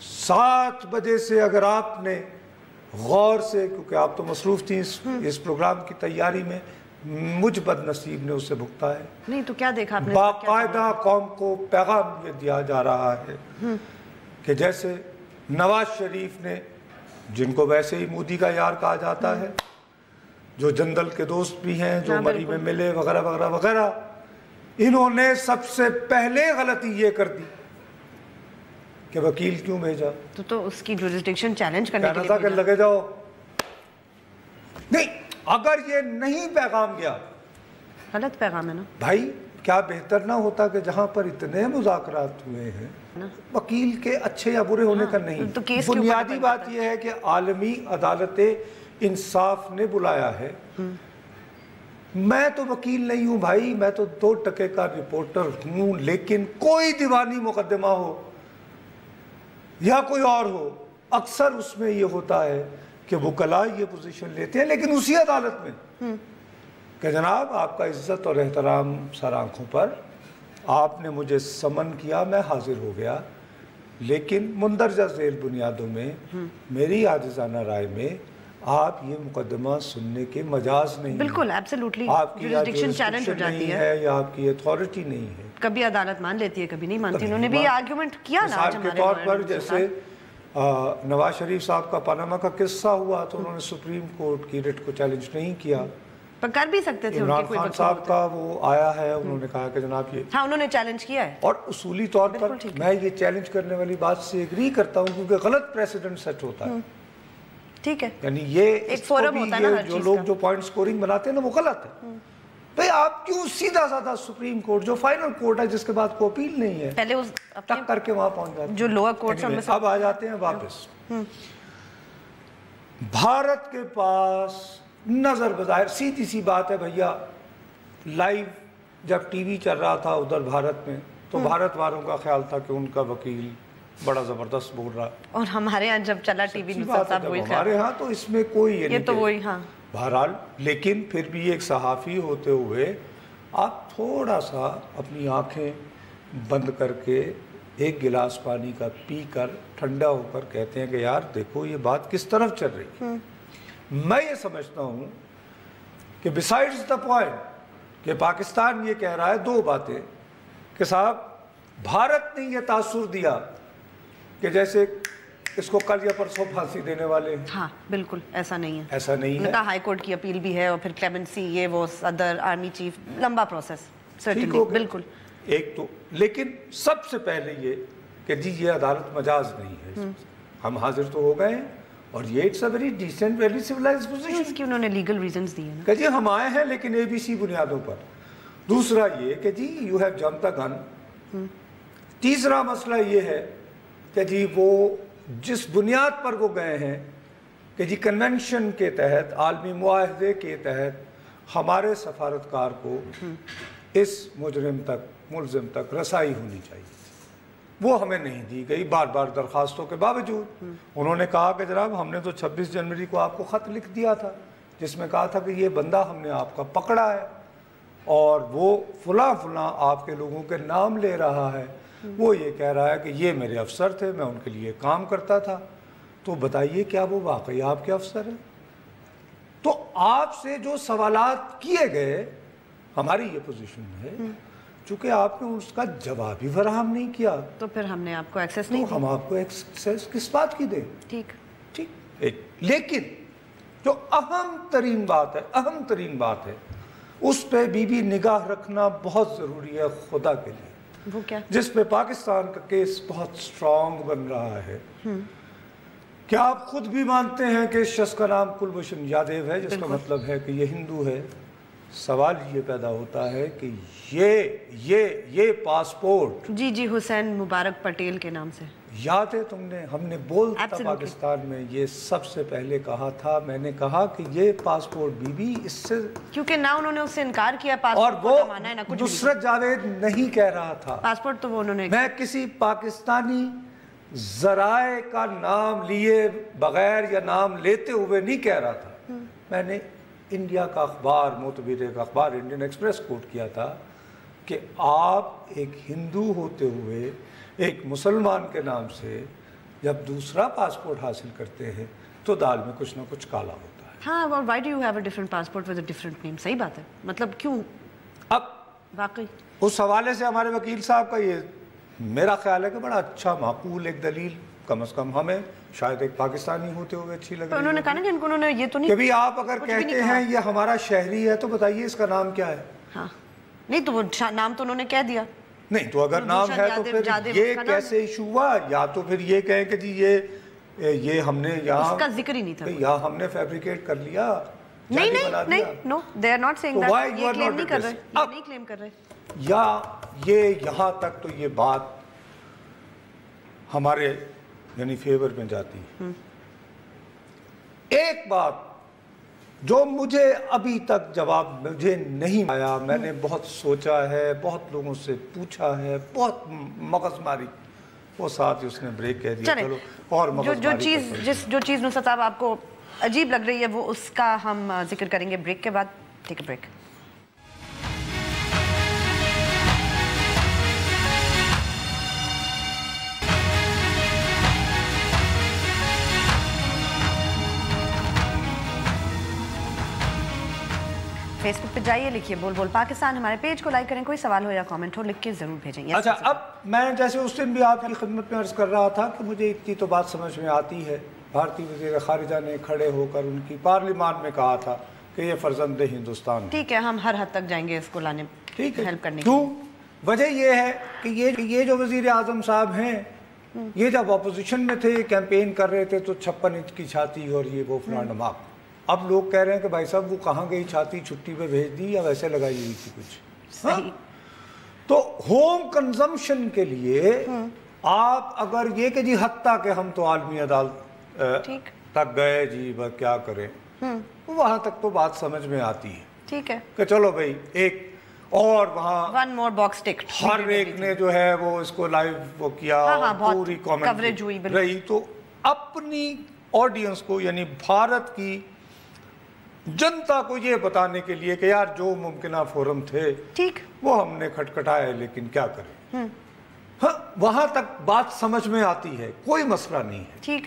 7 بجے سے اگر آپ نے غور سے، کیونکہ آپ تو مصروف تھیں اس پروگرام کی تیاری میں، مجھ بد نصیب نے اسے بھگتا ہے. نہیں تو کیا دیکھا آپ نے؟ باقاعدہ قوم کو پیغام یہ دیا جا رہا ہے کہ جیسے نواز شریف نے، جن کو ویسے ہی مودی کا یار کہا جاتا ہے، جو جندل کے دوست بھی ہیں، جو مری میں ملے وغیرہ وغیرہ وغیرہ، انہوں نے سب سے پہلے غلطی یہ کر دی کہ وکیل کیوں بھیجا. تو اس کی جوریسڈکشن چیلنج کرنے کے لیے کہنا تھا کہ لگے جاؤ. نہیں، اگر یہ نہیں پیغام گیا، غلط پیغام ہے نا بھائی. کیا بہتر نہ ہوتا کہ جہاں پر اتنے مذاکرات ہوئے ہیں، وکیل کے اچھے یا برے ہونے کا نہیں، بنیادی بات یہ ہے کہ عالمی عدالت انصاف نے بلایا ہے. میں تو وکیل نہیں ہوں بھائی، میں تو 2 ٹکے کا رپورٹر ہوں، لیکن کوئی دیوانی مقدمہ ہو یا کوئی اور ہو، اکثر اس میں یہ ہوتا ہے کہ وکلاء یہ پوزیشن لیتے ہیں، لیکن اسی عدالت میں کہ جناب آپ کا عزت اور احترام سر آنکھوں پر، آپ نے مجھے سمن کیا، میں حاضر ہو گیا، لیکن مندرجہ ذیل بنیادوں میں میری عاجزانہ رائے میں آپ یہ مقدمہ سننے کے مجاز نہیں. بالکل ایبسلیوٹلی آپ کی جوریسڈکشن چیلنج ہو جاتی ہے یا آپ کی اتھارٹی نہیں ہے. کبھی عدالت مان لیتی ہے، کبھی نہیں مانتی. انہوں نے بھی یہ آرگیومنٹ کیا نا مثال کے طور پر جیسے نواز شریف صاحب کا پاناما کا قصہ ہوا تو انہوں نے سپریم کورٹ کی ریٹ کو چیلنج نہیں کیا. پر کر بھی سکتے تھے. عمران خان صاحب کا وہ آیا ہے، انہوں نے کہا کہ جناب یہ، ہاں انہوں نے چیلنج کیا ہے. اور اصولی طور پر میں یہ چیلنج کرنے والی بات سے ایگری کرتا ہوں، کیونکہ غلط پریسیڈنٹ سیٹ ہوتا ہے. ٹھیک ہے، یعنی یہ ایک فورم ہوتا ہے نا ہر چیز کا. جو لوگ جو پوائنٹ سکورنگ بناتے ہیں نا وہ غلط ہے. بھئی آپ کیوں سیدھا سادھا سپریم کورٹ جو فائنل کورٹ ہے جس کے بعد کوئی اپیل نہیں ہے، پہلے ٹک کر کے وہاں پہنچ جاتے ہیں. جو لوور کورٹس میں اب آ جاتے ہیں واپس. بھارت کے پاس نظر بظاہر سیدھی سی بات ہے بھیا، لائیو جب ٹی وی چل رہا تھا ادھر بھارت میں تو بھارت والوں کا خیال تھا کہ ان کا وکیل بڑا زبردست بول رہا. اور ہمارے ہاں جب چلا ٹی وی ہمارے ہاں تو اس میں کوئی یہ تو وہی. ہاں بہرحال، لیکن پھر بھی ایک صحافی ہوتے ہوئے آپ تھوڑا سا اپنی آنکھیں بند کر کے ایک گلاس پانی کا پی کر ٹھنڈا ہو کر کہتے ہیں کہ یار دیکھو یہ بات کس طرف چل رہی ہے. میں یہ سمجھتا ہوں کہ بسائڈز دا پوائنٹ کہ پاکستان یہ کہہ رہا ہے 2 باتیں کہ صاحب بھارت نے یہ تاثر دیا کہ جیسے اس کو کل یا پرسوں پھانسی دینے والے ہیں. ہاں بالکل ایسا نہیں ہے. ایسا نہیں ہے. ہائی کورٹ کی اپیل بھی ہے اور پھر کلیمنسی، یہ وہ صدر، آرمی چیف، لمبا پروسیس. بالکل ایک تو، لیکن سب سے پہلے یہ کہ جی یہ عدالت مجاز نہیں ہے، ہم حاضر تو ہو گئے ہیں اور یہ it's a very decent very civilised position. اس کی انہوں نے لیگل ریزنز دیے ہیں کہ جی ہم آئے ہیں لیکن اے بی سی بنیادوں پر. دوسرا یہ کہ جی یو ہیو جمپ دا گن. تیسرا مسئلہ یہ ہے کہ جی وہ جس بنیاد پر وہ گئے ہیں کہ جی کنونشن کے تحت، عالمی معاہدے کے تحت ہمارے سفارتکار کو اس مجرم تک، ملزم تک رسائی ہونی چاہیے، وہ ہمیں نہیں دی گئی بار بار درخواستوں کے باوجود. انہوں نے کہا کہ جناب ہم نے تو 26 جنوری کو آپ کو خط لکھ دیا تھا جس میں کہا تھا کہ یہ بندہ ہم نے آپ کا پکڑا ہے اور وہ فلاں فلاں آپ کے لوگوں کے نام لے رہا ہے، وہ یہ کہہ رہا ہے کہ یہ میرے افسر تھے، میں ان کے لیے کام کرتا تھا. تو بتائیے کیا وہ واقعی آپ کے افسر ہیں؟ تو آپ سے جو سوالات کیے گئے، ہماری یہ پوزیشن ہے چونکہ آپ نے اس کا جواب ہی فراہم نہیں کیا تو پھر ہم نے آپ کو ایکسیس نہیں دی. ہم آپ کو ایکسیس کس بات کی دیں؟ ٹھیک. لیکن جو اہم ترین بات ہے اس پہ بھی نگاہ رکھنا بہت ضروری ہے خدا کے لیے. وہ کیا؟ جس پہ پاکستان کا کیس بہت سٹرونگ بن رہا ہے. کیا آپ خود بھی مانتے ہیں کہ اس شخص کا نام کلبھوشن یادیو ہے، جس کا مطلب ہے کہ یہ ہندو ہے؟ سوال یہ پیدا ہوتا ہے کہ یہ پاسپورٹ جی حسین مبارک پٹیل کے نام سے یاد ہے تم نے؟ ہم نے بولتا پاکستان میں یہ سب سے پہلے کہا تھا. میں نے کہا کہ یہ پاسپورٹ بھی اس سے، کیونکہ نہ انہوں نے اس سے انکار کیا اور وہ نصرت جاوید نہیں کہہ رہا تھا پاسپورٹ تو وہ انہوں نے. میں کسی پاکستانی ذرائع کا نام لیے بغیر یا نام لیتے ہوئے نہیں کہہ رہا تھا. میں نے انڈیا کا اخبار، معتبر ایک اخبار انڈین ایکسپریس کوٹ کیا تھا کہ آپ ایک ہندو ہوتے ہوئے ایک مسلمان کے نام سے جب دوسرا پاسپورٹ حاصل کرتے ہیں تو دال میں کچھ نہ کچھ کالا ہوتا ہے. ہاں, اور why do you have a different passport with a different name؟ صحیح بات ہے, مطلب کیوں؟ اب واقعی اس حوالے سے ہمارے وکیل صاحب کا یہ میرا خیال ہے کہ بڑا اچھا معقول ایک دلیل, کم از کم ہمیں شاید ایک پاکستانی ہوتے ہوئے اچھی لگ رہی ہے. انہوں نے کہا نا کہ انہوں نے یہ تو نہیں کبھی آپ اگر کہتے ہیں یہ ہمارا شہری ہے تو بتائیے اس کا نام کیا ہے. ہاں نہیں تو وہ نام تو انہوں نے کہہ دیا. نہیں تو اگر نام ہے تو پھر یہ کیسے ایشو ہوا؟ یا تو پھر یہ کہیں کہ جی یہ ہم نے یہاں اس کا ذکر ہی نہیں تھا, یا ہم نے فیبریکیٹ کر لیا. نہیں, no they are not seeing that. یہ کلیم نہیں کر رہے, یہ نہیں کلیم کر رہے. یا یہ یہاں تک تو یہ بات ہمارے یعنی فیور میں جاتی ہے. ایک بات جو مجھے ابھی تک جواب مجھے نہیں آیا, میں نے بہت سوچا ہے, بہت لوگوں سے پوچھا ہے, بہت مغز ماری, وہ ساتھ ہی اس نے بریک کہہ دیا. چلو اور مغز ماری جو چیز نصرت صاحب آپ کو عجیب لگ رہی ہے وہ اس کا ہم ذکر کریں گے بریک کے بعد. ٹیک اے بریک. فیس بک پہ جائیے, لکھیے بول بول پاکستان, ہمارے پیج کو لائک کریں, کوئی سوال ہو یا کامنٹ ہو لکھ کے ضرور بھیجیں. اچھا, اب میں جیسے اس دن بھی آپ کی خدمت میں عرض کر رہا تھا کہ مجھے اتنی تو بات سمجھ میں آتی ہے, بھارتی وزیر خارجہ نے کھڑے ہو کر ان کی پارلیمان میں کہا تھا کہ یہ فرزند ہندوستان ہے. ٹھیک ہے, ہم ہر حد تک جائیں گے اس کو لانے, ٹھیک ہے, ہیلپ کرنے. کیوں؟ وجہ یہ ہے کہ یہ جو وزیر اعظم صاحب ہیں, یہ جب اپوزیشن میں تھے, کیمپین کر رہے تھے, تو 56 انچ کی چھاتی اور یہ وہ فلاں ڈھماک. اب لوگ کہہ رہے ہیں کہ بھائی صاحب وہ کہاں گئی چھاتی, چھٹی پہ بھیج دی یا ویسے لگائی ہوئی تھی کچھ. تو ہوم کنزمپشن کے لیے آپ اگر یہ کہ جی حتیٰ کہ ہم تو عالمی عدالت تک گئے جی بس کیا کریں, وہاں تک تو بات سمجھ میں آتی ہے. ٹھیک ہے کہ چلو بھائی ایک اور وہاں ون مور باکس ٹکٹ, ہر ایک نے جو ہے وہ اس کو لائیو وہ کیا, پوری کوریج ہوئی رہی. تو اپنی آڈینس کو یعنی بھارت کی جنتا کو یہ بتانے کے لیے کہ یار جو ممکنہ فورم تھے ٹھیک وہ ہم نے کھٹکھٹائے, لیکن کیا کریں. ہاں وہاں تک بات سمجھ میں آتی ہے, کوئی مسئلہ نہیں ہے. ٹھیک,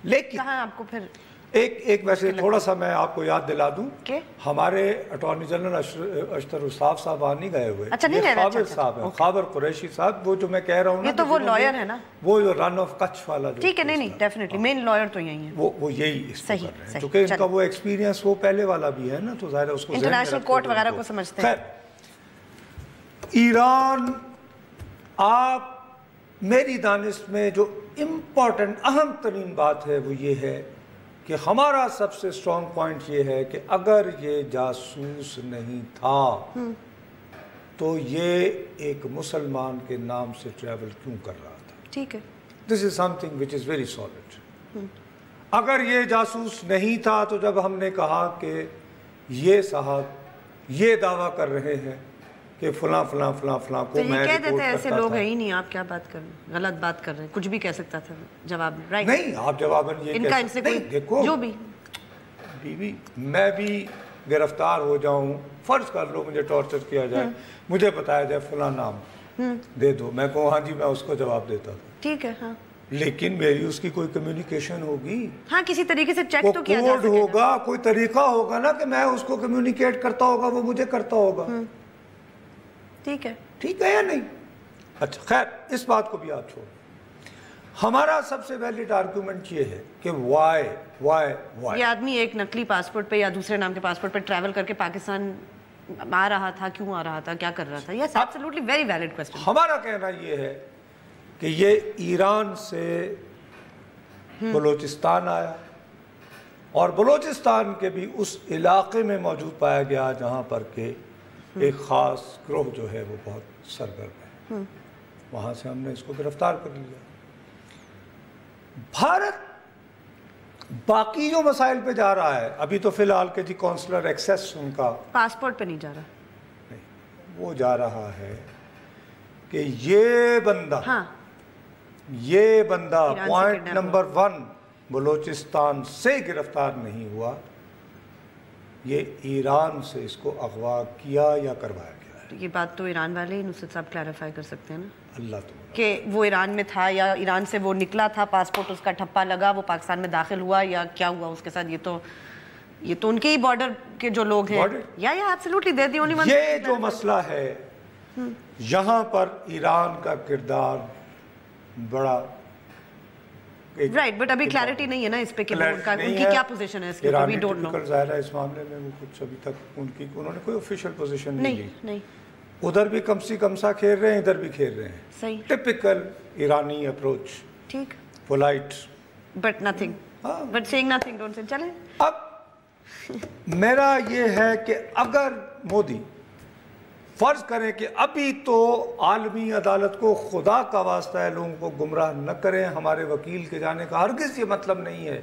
لیکن آپ کو پھر ایک ویسے تھوڑا سا میں آپ کو یاد دلا دوں, ہمارے اٹارنی جنرل اشتر الصاف صاحب نہیں گئے ہوئے, خابر صاحب ہیں, خابر قریشی صاحب, وہ جو میں کہہ رہا ہوں یہ تو وہ لائر ہے نا, وہ جو رن آف کچھ والا. ٹھیک ہے, نہیں ڈیفینیٹلی مین لائر تو یہی ہے, وہ یہی اس کو کر رہے ہیں, کیونکہ ان کا وہ ایکسپیرینس وہ پہلے والا بھی ہے نا, تو ظاہر ہے اس کو انٹرنیشنل کورٹ وغیرہ کو سمجھتے ہیں. ایران, آپ میری دانش میں جو امپورٹنٹ اہم ترین بات ہے وہ یہ ہے کہ ہمارا سب سے اسٹرانگ پوائنٹ یہ ہے کہ اگر یہ جاسوس نہیں تھا تو یہ ایک مسلمان کے نام سے ٹریول کیوں کر رہا تھا. ٹھیک ہے, this is something which is very solid. اگر یہ جاسوس نہیں تھا تو جب ہم نے کہا کہ یہ صاحب یہ دعویٰ کر رہے ہیں کہ فلاں فلاں فلاں فلاں کو میں کہہ دیتے ہیں, ایسے لوگ ہیں ہی نہیں, آپ کیا بات کر رہے ہیں, غلط بات کر رہے ہیں, کچھ بھی کہہ سکتا تھا جواب. نہیں, آپ جواباً یہ کہہ سکتے ہیں, دیکھو جو بھی بیوی میں بھی گرفتار ہو جاؤں, فرض کر لو مجھے ٹارچر کیا جائے, مجھے بتایا جائے فلاں نام دے دو, میں کہوں ہاں جی میں اس کو جواب دیتا تھا. ٹھیک ہے, ہاں, لیکن میری اس کی کوئی کمیونیکیشن ہوگی, ہاں کسی طریقے سے چیک تو کیا جا کوڈ ہوگا, کوئی طریقہ ہوگا نا کہ میں اس کو کمیونیکیٹ کرتا ہوگا, وہ مجھے کرتا ہوگا. ٹھیک ہے, ٹھیک ہے یا نہیں. اچھا خیر, اس بات کو بھی آپ چھوڑ. ہمارا سب سے ویلڈ آرگومنٹ یہ ہے کہ وائی یہ آدمی ایک نقلی پاسپورٹ پہ یا دوسرے نام کے پاسپورٹ پہ ٹریول کر کے پاکستان آ رہا تھا, کیوں آ رہا تھا, کیا کر رہا تھا. یہ ایبسولوٹلی ویری ویلڈ کوسچن. ہمارا کہنا یہ ہے کہ یہ ایران سے بلوچستان آیا, اور بلوچستان کے بھی اس علاقے میں موجود پایا گیا جہاں پر کہ ایک خاص گروہ جو ہے وہ بہت سرگرم ہے, وہاں سے ہم نے اس کو گرفتار کر لیا. بھارت باقی جو مسائل پہ جا رہا ہے, ابھی تو فی الحال کہ جی کونسلر ایکسیس ان کا پاسپورٹ پہ نہیں جا رہا, نہیں, وہ جا رہا ہے کہ یہ بندہ پوائنٹ نمبر 1 بلوچستان سے گرفتار نہیں ہوا, یہ ایران سے اس کو اغوا کیا یا کروایا گیا ہے. یہ بات تو ایران والے ہی نصرت صاحب کلیریفائی کر سکتے ہیں نا. اللہ تو کہ وہ ایران میں تھا یا ایران سے وہ نکلا تھا, پاسپورٹ اس کا ٹھپا لگا, وہ پاکستان میں داخل ہوا یا کیا ہوا اس کے ساتھ, یہ تو ان کے ہی بارڈر کے جو لوگ ہیں. یا absolutely they the only one. یہ جو مسئلہ ہے یہاں پر ایران کا کردار بڑا رائٹ, بٹ ابھی کلیئرٹی نہیں ہے نا اس پہ کہ ان کی کیا پوزیشن ہے اس کے, وی ڈونٹ نو. ظاہر ہے اس معاملے میں وہ کچھ ابھی تک انہوں نے کوئی آفیشیل پوزیشن نہیں لی. نہیں, ادھر بھی کمسی کمسا کھیل رہے ہیں, ادھر بھی کھیل رہے ہیں. صحیح, ٹپیکل ایرانی اپروچ. ٹھیک, polite but nothing, but seeing nothing, don't say. چلیں اب میرا یہ ہے کہ اگر مودی فرض کریں کہ ابھی تو عالمی عدالت کو خدا کا واسطہ ہے لوگوں کو گمراہ نہ کریں, ہمارے وکیل کے جانے کا ہرگز یہ مطلب نہیں ہے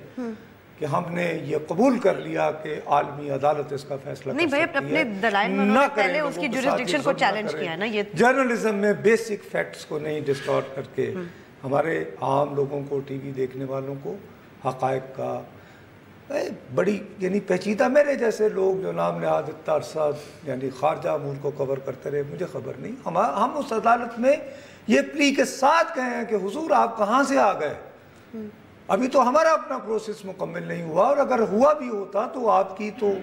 کہ ہم نے یہ قبول کر لیا کہ عالمی عدالت اس کا فیصلہ کر سکتی ہے. اپنے دلائل میں انہوں نے پہلے اس کی جورسڈکشن کو چیلنج کیا ہے نا. یہ جرنلزم میں بیسک فیکٹس کو نہیں ڈسٹارٹ کر کے ہمارے عام لوگوں کو, ٹی وی دیکھنے والوں کو حقائق کا بڑی یعنی پیچیدہ, میرے جیسے لوگ جو نام نہاد اتنا عرصہ یعنی خارجہ امور کو کور کرتے رہے, مجھے خبر نہیں. ہم اس عدالت میں یہ پلی کے ساتھ گئے ہیں کہ حضور آپ کہاں سے آ گئے, ابھی تو ہمارا اپنا پروسیس مکمل نہیں ہوا, اور اگر ہوا بھی ہوتا تو آپ کی تو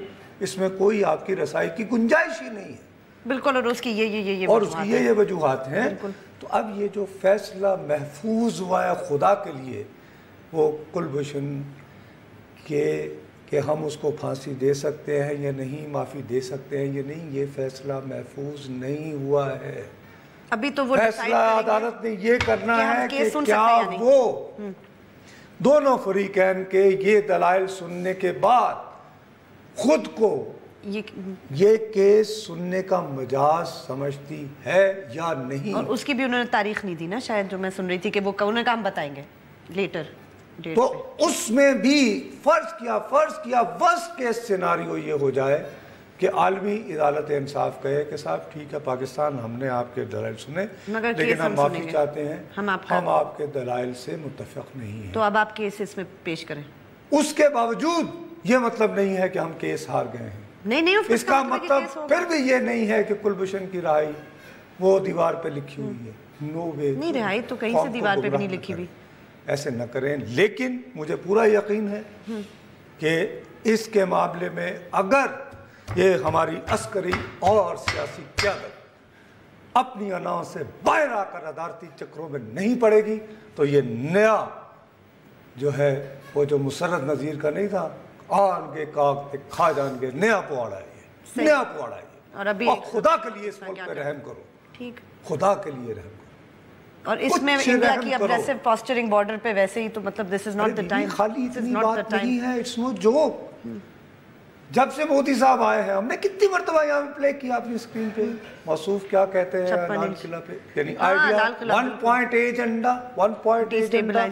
اس میں کوئی آپ کی رسائی کی گنجائش ہی نہیں ہے. بالکل, اور اس کی یہ وجوہات ہیں. تو اب یہ جو فیصلہ محفوظ ہوا ہے خدا کے لیے, وہ کلبھوشن کہ ہم اس کو پھانسی دے سکتے ہیں یا نہیں, معافی دے سکتے ہیں یا نہیں, یہ فیصلہ محفوظ نہیں ہوا ہے. ابھی تو وہ فیصلہ عدالت نے یہ کرنا ہے کہ کیا وہ دونوں فریقین کے یہ دلائل سننے کے بعد خود کو یہ کیس سننے کا مجاز سمجھتی ہے یا نہیں. اور اس کی بھی انہوں نے تاریخ نہیں دی نا شاید, جو میں سن رہی تھی کہ وہ انہوں نے کام بتائیں گے لیٹر. تو اس میں بھی فرض کیا ورسٹ کیس سیناریو یہ ہو جائے کہ عالمی عدالت انصاف کہے کہ صاحب ٹھیک ہے پاکستان, ہم نے آپ کے دلائل سنے لیکن ہم معافی چاہتے ہیں, ہم آپ کے دلائل سے متفق نہیں ہیں, تو اب آپ کیس اس میں پیش کریں. اس کے باوجود یہ مطلب نہیں ہے کہ ہم کیس ہار گئے ہیں. نہیں, اس کا مطلب پھر بھی یہ نہیں ہے کہ کلبھوشن کی رہائی وہ دیوار پہ لکھی ہوئی ہے. نو وے, نہیں, رہائی تو کہیں سے دیوار پہ بھی نہیں لکھی ہوئی. ایسے نہ کریں. لیکن مجھے پورا یقین ہے کہ اس کے معاملے میں اگر یہ ہماری عسکری اور سیاسی قیادت اپنی انا سے باہر آ کر عدالتی چکروں میں نہیں پڑے گی تو یہ نیا جو ہے وہ جو مسرت نذیر کا نہیں تھا, آن گے کاغ کھا جان گے, نیا پواڑا ہے یہ, نیا پواڑا ہے یہ. اور ابھی خدا کے لیے اس ملک پہ رحم کرو, ٹھیک, خدا کے لیے رحم کرو. اور اس میں انڈیا کی اگریسو پوسچرنگ بارڈر پہ ویسے ہی تو مطلب this is not the time. خالی اتنی بات نہیں ہے, it's no joke. جب سے مودی صاحب آئے ہیں ہم نے کتنی مرتبہ یہاں پہ پلے کیا اپنی اسکرین پہ, موصوف کیا کہتے ہیں لال قلعہ پہ, یعنی idea 1.8 agenda, 1.8 agenda,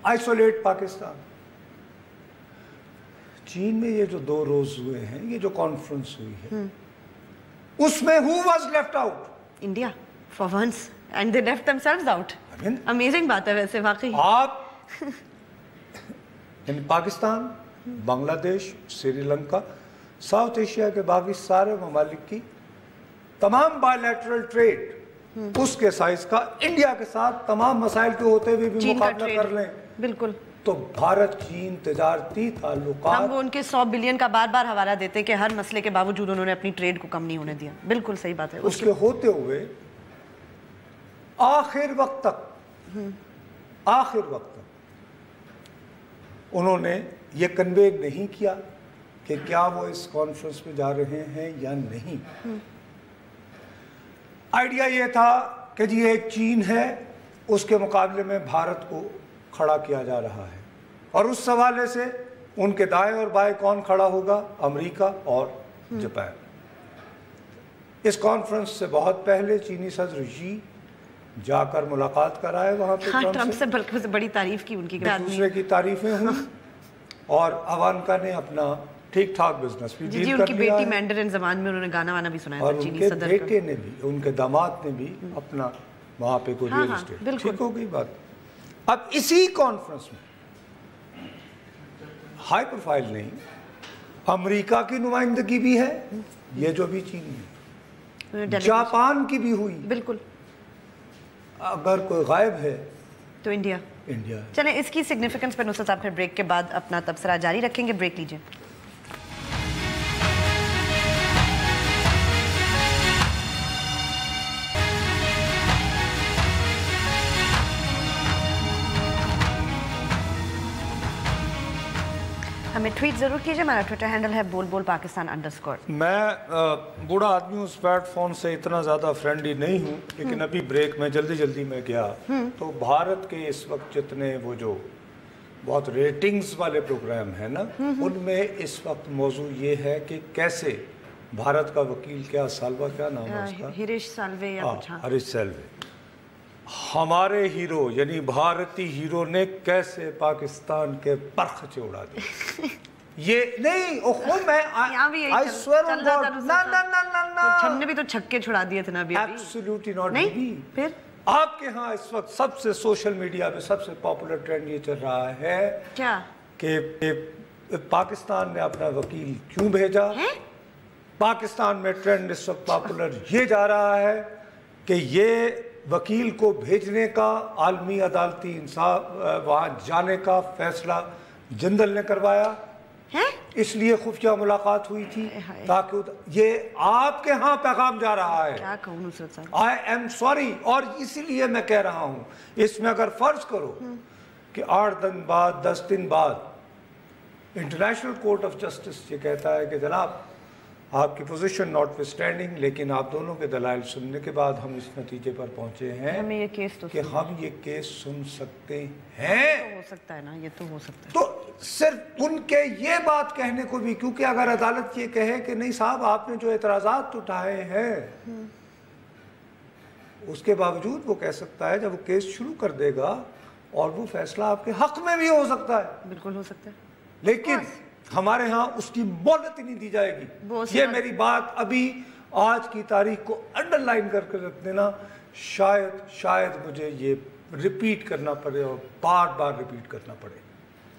isolate Pakistan. چین میں یہ جو 2 روز ہوئے ہیں, یہ جو کانفرنس ہوئی ہے, اس میں who was left out? India, for once. And they left themselves out. Amazing بات ہے ویسے واقعی. آپ پاکستان, بنگلہ دیش, سری لنکا, ساؤتھ ایشیا کے باقی سارے ممالک کی تمام بائی لیٹرل ٹریڈ اس کے سائز کا انڈیا کے ساتھ تمام مسائل کے ہوتے ہوئے بھی مقابلہ کر لیں. بالکل. تو بھارت چین تجارتی تعلقات, ہم وہ ان کے 100 بلین کا بار بار حوالہ دیتے کہ ہر مسئلے کے باوجود انہوں نے اپنی ٹریڈ کو کم نہیں ہونے دیا. بالکل صحیح بات ہے. اس کے ہوتے ہوئے آخر وقت تک انہوں نے یہ کنوے نہیں کیا کہ کیا وہ اس کانفرنس میں جا رہے ہیں یا نہیں. آئیڈیا یہ تھا کہ جی ایک چین ہے, اس کے مقابلے میں بھارت کو کھڑا کیا جا رہا ہے, اور اس حوالے سے ان کے دائیں اور بائیں کون کھڑا ہوگا, امریکہ اور جاپان. اس کانفرنس سے بہت پہلے چینی صدر شی جا کر ملاقات کرائے وہاں پہ, ٹرمپ سے بلکہ بڑی تعریف کی ان کی, دوسرے کی تعریفیں ہوئی, اور اوانکا نے اپنا ٹھیک ٹھاک بزنس بھی ڈیل کر لیا. ان کی بیٹی مینڈرن زبان میں انہوں نے گانا وانا بھی سنایا تھا چینی صدر کا, اور ان کے بیٹے نے بھی, ان کے داماد نے بھی اپنا وہاں پہ کوئی ریل اسٹیٹ, ٹھیک ہو گئی بات. اب اسی کانفرنس میں ہائی پروفائل نہیں, امریکہ کی نمائندگی بھی ہے, یہ جو بھی چین میں, جاپان کی بھی ہوئی, بالکل, اگر کوئی غائب ہے تو انڈیا ہے. چلیں اس کی سگنیفیکنس پر نصرت صاحب پھر بریک کے بعد اپنا تبصرہ جاری رکھیں گے. بریک لیجئے. ہمیں ٹویٹ ضرور کیجئے. ہمارا ٹویٹر ہینڈل ہے @BolBolPakistan_. میں بوڑھا آدمی ہوں, اسمارٹ فون سے اتنا زیادہ فرینڈلی نہیں ہوں, لیکن ابھی بریک میں جلدی میں گیا تو بھارت کے اس وقت جتنے وہ جو بہت ریٹنگز والے پروگرام ہیں نا, ان میں اس وقت موضوع یہ ہے کہ کیسے بھارت کا وکیل, کیا سالوہ, کیا نام ہے اس کا, ہریش سالوے یا کچھ, ہریش سالوے, ہمارے ہیرو یعنی بھارتی ہیرو نے کیسے پاکستان کے پرخچے اڑا دیے. یہ نہیں میں I swear on God, ہم نے بھی تو چھکے چھڑا دیے تھے نا ابھی. Absolutely not. نہیں پھر آپ کے ہاں اس وقت سب سے سوشل میڈیا میں سب سے پاپولر ٹرینڈ یہ چل رہا ہے کیا کہ پاکستان نے اپنا وکیل کیوں بھیجا. پاکستان میں ٹرینڈ اس وقت پاپولر یہ جا رہا ہے کہ یہ وکیل کو بھیجنے کا, عالمی عدالتی انصاف وہاں جانے کا فیصلہ جندل نے کروایا, اس لیے خفیہ ملاقات ہوئی تھی تاکہ یہ آپ کے ہاں پیغام جا رہا ہے. کیا کہوں نصرت صاحب, I am sorry. اور اسی لیے میں کہہ رہا ہوں, اس میں اگر فرض کرو کہ 8 دن بعد 10 دن بعد انٹرنیشنل کورٹ آف جسٹس یہ کہتا ہے کہ جناب آپ کی پوزیشن ناٹ وسٹینڈنگ, لیکن آپ دونوں کے دلائل سننے کے بعد ہم اس نتیجے پر پہنچے ہیں کہ ہم یہ کیس سن سکتے ہیں. ہو سکتا ہے نا, یہ تو ہو سکتا ہے. تو صرف ان کے یہ بات کہنے کو بھی, کیونکہ اگر عدالت یہ کہے کہ نہیں صاحب آپ نے جو اعتراضات اٹھائے ہیں اس کے باوجود وہ کہہ سکتا ہے, جب وہ کیس شروع کر دے گا اور وہ فیصلہ آپ کے حق میں بھی ہو سکتا ہے. بالکل ہو سکتا ہے, لیکن ہمارے ہاں اس کی مہلت ہی نہیں دی جائے گی. یہ میری بات ابھی آج کی تاریخ کو انڈر لائن کر کے رکھ دینا. شاید مجھے یہ ریپیٹ کرنا پڑے اور بار ریپیٹ کرنا پڑے.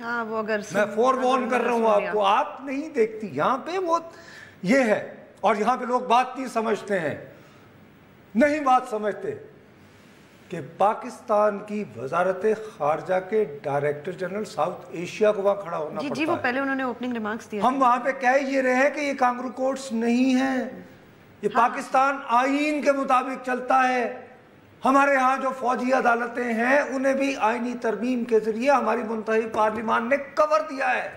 ہاں وہ اگر میں فور وارن کر رہا ہوں آپ کو, آپ نہیں دیکھتی یہاں پہ وہ یہ ہے, اور یہاں پہ لوگ بات نہیں سمجھتے ہیں, نہیں بات سمجھتے کہ پاکستان کی وزارت خارجہ کے ڈائریکٹر جنرل ساؤتھ ایشیا کو وہاں کھڑا ہونا پڑتا ہے. جی وہ پہلے انہوں نے اوپننگ ریمارکس دیا. ہم وہاں پہ کہہ یہ رہے ہیں کہ یہ کانگرو کورٹس نہیں ہیں, یہ پاکستان آئین کے مطابق چلتا ہے. ہمارے ہاں جو فوجی عدالتیں ہیں انہیں بھی آئینی ترمیم کے ذریعے ہماری منتخب پارلیمان نے کور دیا ہے.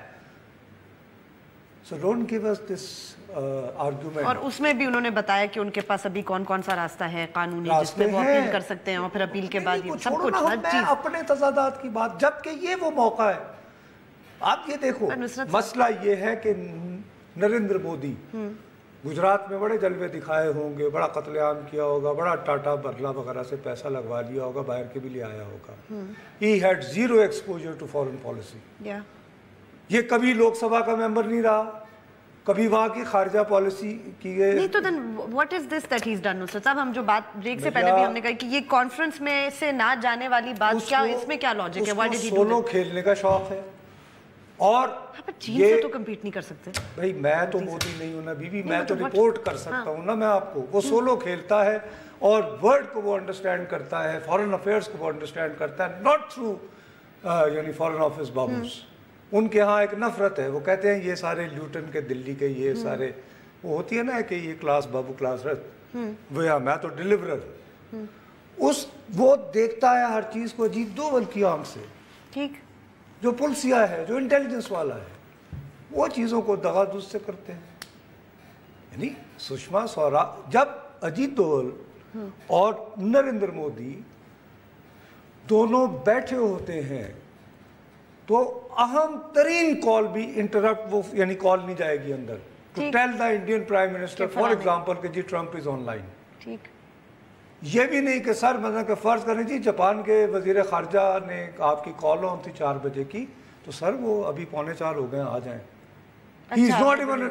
So don't give us this argument. اور اس میں بھی انہوں نے بتایا کہ ان کے پاس ابھی کون سا راستہ ہے قانونی جس میں وہ اپیل کر سکتے ہیں, اور پھر اپیل کے بعد یہ سب کچھ ہر چیز. اپنے تضادات کی بات, جبکہ یہ وہ موقع ہے. آپ یہ دیکھو, مسئلہ یہ ہے کہ نریندر مودی گجرات میں بڑے جلوے دکھائے ہوں گے, بڑا قتل عام کیا ہوگا, بڑا ٹاٹا برلا وغیرہ سے پیسہ لگوا لیا ہوگا, باہر کے بھی لے آیا ہوگا. He had zero exposure to foreign policy. یہ کبھی لوک سبھا کا ممبر نہیں رہا, کبھی وہاں کی خارجہ پالیسی کی گئے نہیں. تو then what is this that he's done نصرت صاحب؟ ہم جو بات بریک سے پہلے بھی ہم نے کہا کہ یہ کانفرنس میں سے نہ جانے والی بات, کیا اس میں کیا لاجک ہے؟ اس کو سولو کھیلنے کا شوق ہے, اور چین سے تو کمپیٹ نہیں کر سکتے. بھائی میں تو مودی نہیں ہوں نا بی بی, میں تو رپورٹ کر سکتا ہوں نا میں آپ کو. وہ سولو کھیلتا ہے اور ورڈ کو وہ انڈرسٹینڈ کرتا ہے, فارن افیئرس کو وہ انڈرسٹینڈ کرتا ہے, ناٹ تھرو یعنی فارن آفس بابوس. ان کے ہاں ایک نفرت ہے, وہ کہتے ہیں یہ سارے لیوٹن کے دلی کے یہ سارے, وہ ہوتی ہے نا کہ یہ کلاس بابو کلاس رت, وہ میں تو ڈیلیورر. وہ دیکھتا ہے ہر چیز کو اجیت دوول کی آنکھ سے, ٹھیک, جو پولیسیا ہے, جو انٹیلیجنس والا ہے, وہ چیزوں کو دغا دست سے کرتے ہیں. یعنی سشما سوراج, جب اجیت دوول اور نریندر مودی دونوں بیٹھے ہوتے ہیں تو اہم ترین کال بھی انٹرپٹ, وہ یعنی کال نہیں جائے گی اندر, to tell the Indian prime minister for example کہ جی ٹرمپ از آن لائن. ٹھیک, یہ بھی نہیں کہ سر مطلب کہ فرض کریں جی جاپان کے وزیر خارجہ نے آپ کی کال آن تھی 4 بجے کی, تو سر وہ ابھی 3:45 ہو گئے ہیں, آ جائیں. He is not even,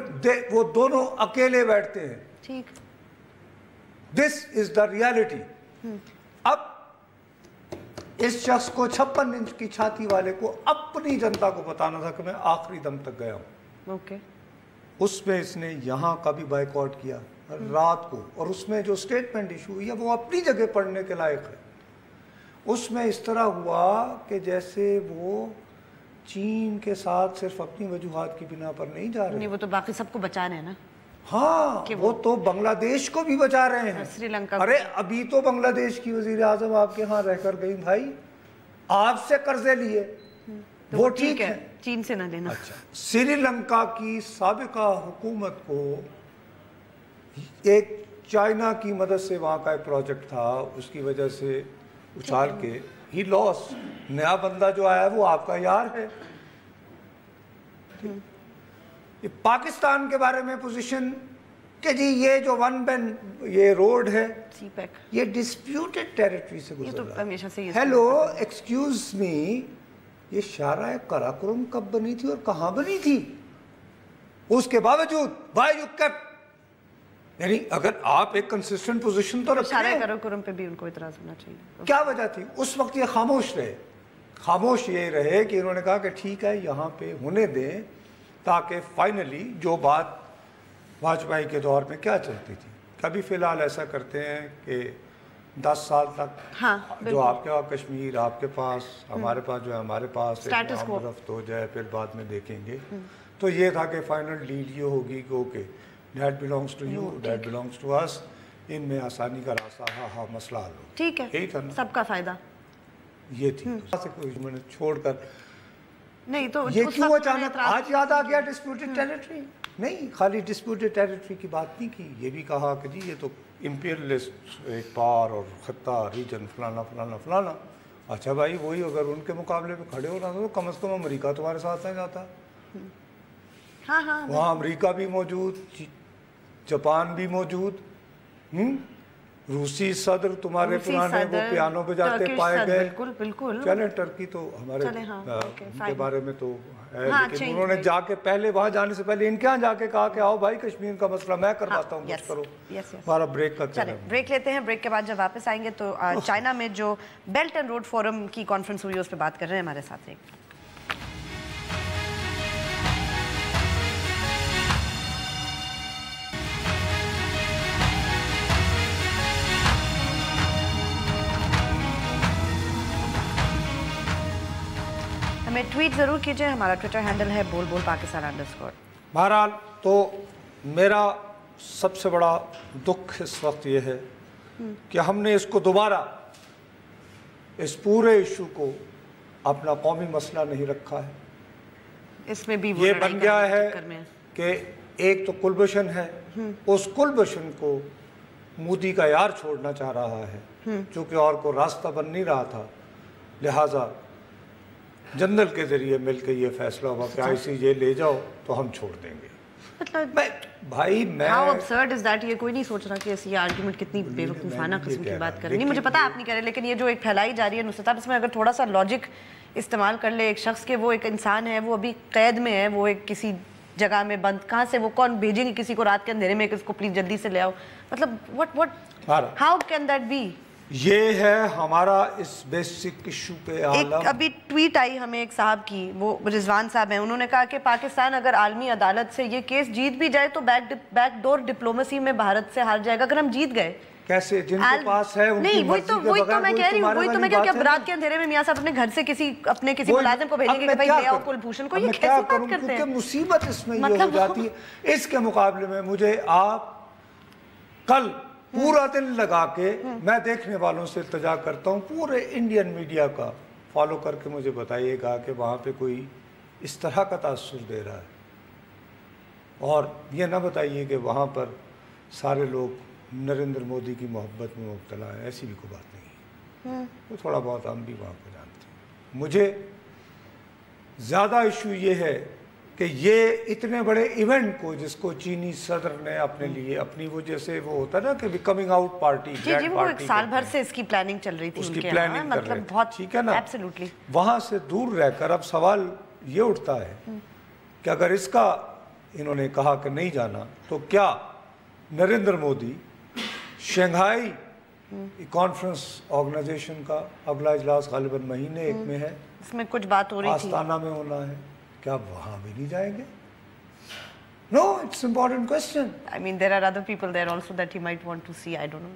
وہ دونوں اکیلے بیٹھتے ہیں. ٹھیک, This is the reality. اب اس شخص کو 56 انچ کی چھاتی والے کو اپنی جنتا کو بتانا تھا کہ میں آخری دم تک گیا ہوں. اس میں اس نے یہاں کا بھی بائیکاٹ کیا رات کو, اور اس میں جو سٹیٹمنٹ ایشو ہوئی ہے وہ اپنی جگہ پڑھنے کے لائق ہے. اس میں اس طرح ہوا کہ جیسے وہ چین کے ساتھ صرف اپنی وجوہات کی بنا پر نہیں جا رہے. نہیں، وہ تو باقی سب کو بچا رہے ہیں نا. ہاں، وہ تو بنگلہ دیش کو بھی بچا رہے ہیں. سری لنکا. ارے ابھی تو بنگلہ دیش کی وزیر اعظم آپ کے ہاں رہ کر گئی. بھائی آپ سے قرضے لیے وہ ٹھیک ہے، چین سے نہ لینا. اچھا، سری لنکا کی سابقہ حکومت کو ایک چائنا کی مدد سے وہاں کا ایک پروجیکٹ تھا، اس کی وجہ سے اچھال کے ہی لاس. نیا بندہ جو آیا ہے وہ آپ کا یار ہے. یہ پاکستان کے بارے میں پوزیشن کہ جی یہ جو ون بین یہ روڈ ہے یہ ڈسپیوٹڈ ٹیریٹری سے گزر رہا ہے. ہیلو ایکسکیوز می، یہ شارع قراقرم کب بنی تھی اور کہاں بنی تھی؟ اس کے باوجود وائی یو کیپٹ، یعنی اگر آپ ایک کنسسٹنٹ پوزیشن تو رکھیں. شارع قراقرم پہ بھی ان کو اعتراض ہونا چاہیے. کیا وجہ تھی اس وقت؟ یہ خاموش رہے. خاموش یہ رہے کہ انہوں نے کہا کہ ٹھیک ہے یہاں پہ ہونے دیں، تاکہ فائنلی جو بات واجپئی کے دور میں کیا چلتی تھی. کبھی فی الحال ایسا کرتے ہیں کہ 10 سال تک جو آپ کے وہاں کشمیر آپ کے پاس، ہمارے پاس جو ہے ہمارے پاس رفت ہو جائے، پھر بعد میں دیکھیں گے. تو یہ تھا کہ فائنل ڈیل یہ ہوگی کہ okay that belongs to you, that belongs to us, ان میں آسانی کا راستہ مسئلہ حل ہو. ٹھیک ہے، یہی تھا نا، سب کا فائدہ یہ تھی. میں نے چھوڑ کر نہیں تو یہ کیوں اچانک آج یاد آ گیا ڈسپیوٹڈ ٹیریٹری؟ نہیں، خالی ڈسپیوٹڈ ٹیریٹری کی بات نہیں کی، یہ بھی کہا کہ جی یہ تو امپیریلسٹ ایک پار اور خطہ ریجن فلانا فلانا فلانا. اچھا بھائی وہی اگر ان کے مقابلے پہ کھڑے ہونا تو کم از کم امریکہ تمہارے ساتھ نہ جاتا. وہاں امریکہ بھی موجود، جاپان بھی موجود، روسی صدر تمہارے پرانے وہ پیانو بجاتے پائے گئے. بالکل. چلیں ٹرکی تو ہمارے ان کے بارے میں تو ہے، لیکن انہوں نے جا کے پہلے وہاں جانے سے پہلے ان کے یہاں جا کے کہا کہ آؤ بھائی کشمیر کا مسئلہ میں کرواتا ہوں، کچھ کرو. ہمارا بریک کا چلیں بریک لیتے ہیں. بریک کے بعد جب واپس آئیں گے تو چائنا میں جو بیلٹ اینڈ روڈ فورم کی کانفرنس ہوئی اس پہ بات کر رہے ہیں ہمارے ساتھ. ہمیں ٹویٹ ضرور کیجئے، ہمارا ٹویٹر ہینڈل ہے بول بول پاکستان _ بہرحال تو میرا سب سے بڑا دکھ اس وقت یہ ہے کہ ہم نے اس کو دوبارہ اس پورے ایشو کو اپنا قومی مسئلہ نہیں رکھا ہے. اس میں بھی یہ بن گیا ہے کہ ایک تو کلبھوشن ہے، اس کلبھوشن کو مودی کا یار چھوڑنا چاہ رہا ہے چونکہ اور کو راستہ بن نہیں رہا تھا، لہٰذا جنرل کے ذریعے مل کے یہ فیصلہ ہوا کہ آئی سی جے لے جاؤ تو ہم چھوڑ دیں گے. بھائی میں How absurd is that؟ یہ کوئی نہیں سوچ رہا کہ ایسی آرگیومنٹ کتنی بیوقوفانہ قسم کی بات کر رہی. نہیں مجھے پتا آپ نہیں کہہ رہے، لیکن یہ جو ایک پھیلائی جا رہی ہے نصرت، اس میں اگر تھوڑا سا لاجک استعمال کر لے ایک شخص کے، وہ ایک انسان ہے، وہ ابھی قید میں ہے، وہ ایک کسی جگہ میں بند، کہاں سے وہ کون بھیجیں گے کسی کو رات کے اندھیرے میں کہ اس کو پلیز جلدی سے لے آؤ؟ مطلب how can that be؟ یہ ہے ہمارا اس بیسک ایشو پہ ایک ابھی ٹویٹ آئی ہمیں ایک صاحب کی، وہ رضوان صاحب ہیں، انہوں نے کہا کہ پاکستان اگر عالمی عدالت سے یہ کیس جیت بھی جائے تو بیک ڈور ڈپلومیسی میں بھارت سے ہار جائے گا. اگر ہم جیت گئے کیسے جن کے پاس ہے ان کی نہیں، مرضی کے وہی تو بغیر میں کہہ رہی ہوں، وہی تو میں کہہ رہی ہوں کہ رات کے اندھیرے میں میاں صاحب اپنے گھر سے اپنے کسی ملازم کو بھیجیں گے کہ بھائی لے آؤ کلبھوشن کو. یہ کیسی بات کرتے ہیں؟ کیونکہ مصیبت اس میں یہ ہو جاتی ہے. اس کے مقابلے میں مجھے آپ کل پورا دن لگا کے میں دیکھنے والوں سے التجا کرتا ہوں پورے انڈین میڈیا کا فالو کر کے مجھے بتائیے گا کہ وہاں پہ کوئی اس طرح کا تاثر دے رہا ہے، اور یہ نہ بتائیے کہ وہاں پر سارے لوگ نریندر مودی کی محبت میں مبتلا ہیں. ایسی بھی کوئی بات نہیں ہے، وہ تھوڑا بہت ہم بھی وہاں پہ جانتے ہیں. مجھے زیادہ ایشو یہ ہے کہ یہ اتنے بڑے ایونٹ کو جس کو چینی صدر نے اپنے لیے اپنی وہ جیسے وہ ہوتا ہے نا کہ کمنگ آؤٹ پارٹی، جی وہ ایک سال بھر سے اس کی پلاننگ چل رہی تھی، اس کی پلاننگ کر رہے تھے، ٹھیک ہے نا، ایبسلیوٹلی وہاں سے دور رہ کر اب سوال یہ اٹھتا ہے کہ اگر اس کا انہوں نے کہا کہ نہیں جانا تو کیا Narendra Modi Shanghai conference organisation کا اگلا اجلاس غالباً مہینے 1 میں ہے، اس میں کچھ بات ہو رہی تھی آستانہ میں ہونا ہے، کیا وہاں بھی نہیں جائیں گے؟ No, it's an important question. I mean, there are other people there also that he might want to see. I don't know.